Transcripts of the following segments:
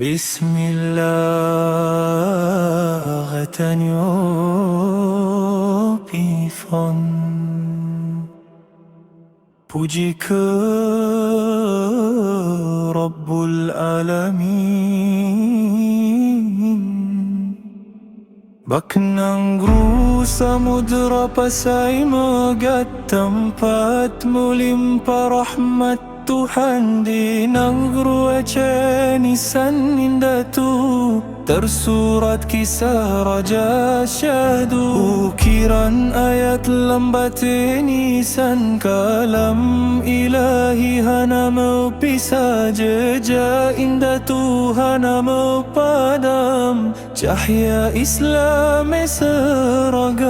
Bismillah tanyo pifon puji ke Rabbul Alamin. Baknang gru samudra pasai megat tempat mulimpa rahmat Tuhan di nanggru Aceh nisan indah tu tersurat kisah Raja Syahdu. Ukiran ayat lambat nisan kalam ilahi hana mau pisah jejak indah Tuhan mau padam cahaya Islam seragam.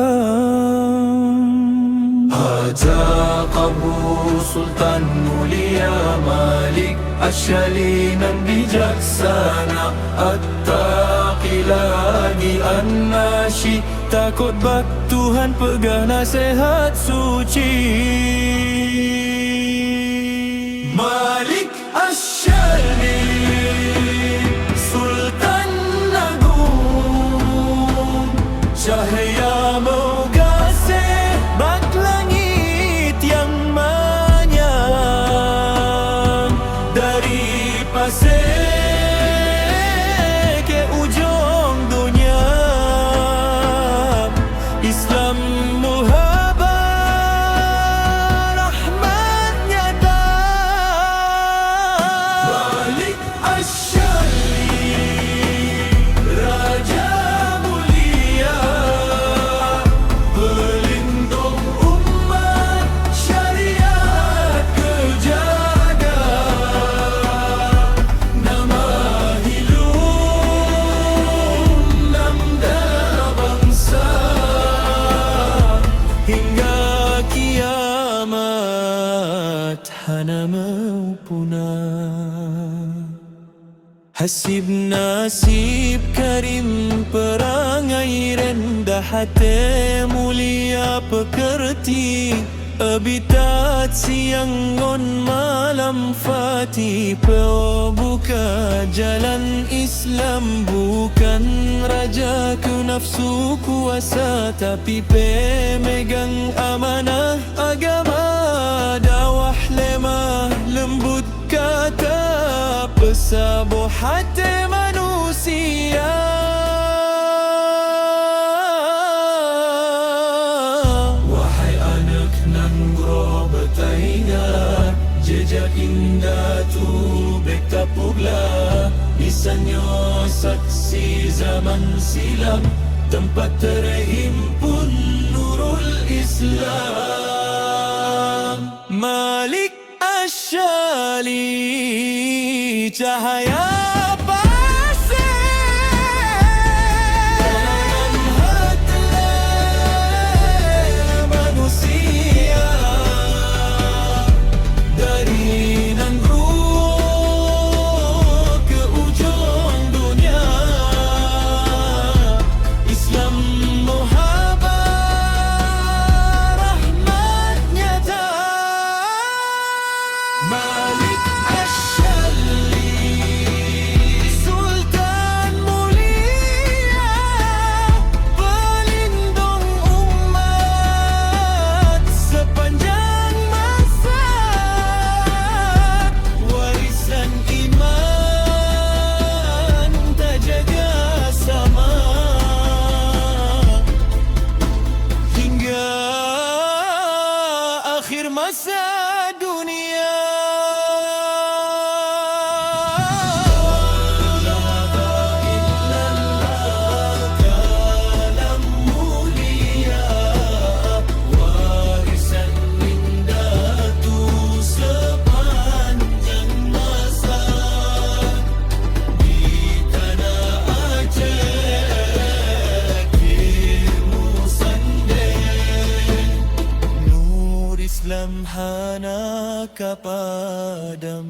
Haja Qabu Sultan Mulia Malik Asyali nan bijaksana At-Taqi lagi An-Nashi takut bak Tuhan pegang nasihat suci. Malik Asyali Sultan Agung cahaya mengasih bak langit yang manyang dari pasir ke ujung dunia. Islam muhabbat rahmat nyata. Malik Asyali Raja mulia pelindung umat syariat kejaga. Nama hilum namda bangsa hingga kiamat hana mau punah. Hasib nasib karim perangai rendah hati mulia pekerti abitat siang on malam fati peo buka jalan Islam bukan raja ku nafsu kuasa tapi pemegang amanah agama dakwah lemah lembut kata pesabuh hati manusia. Wahai anak nanggro betaingat jejak indah tu beta pugla nisanyo saksi zaman silam tempat terhimpun nurul Islam. Malik Asyali cahaya Malik Asyali Sultan mulia pelindung umat sepanjang masa warisan iman tak jaga sama hingga akhir masa dunia. Islam hana kapadam.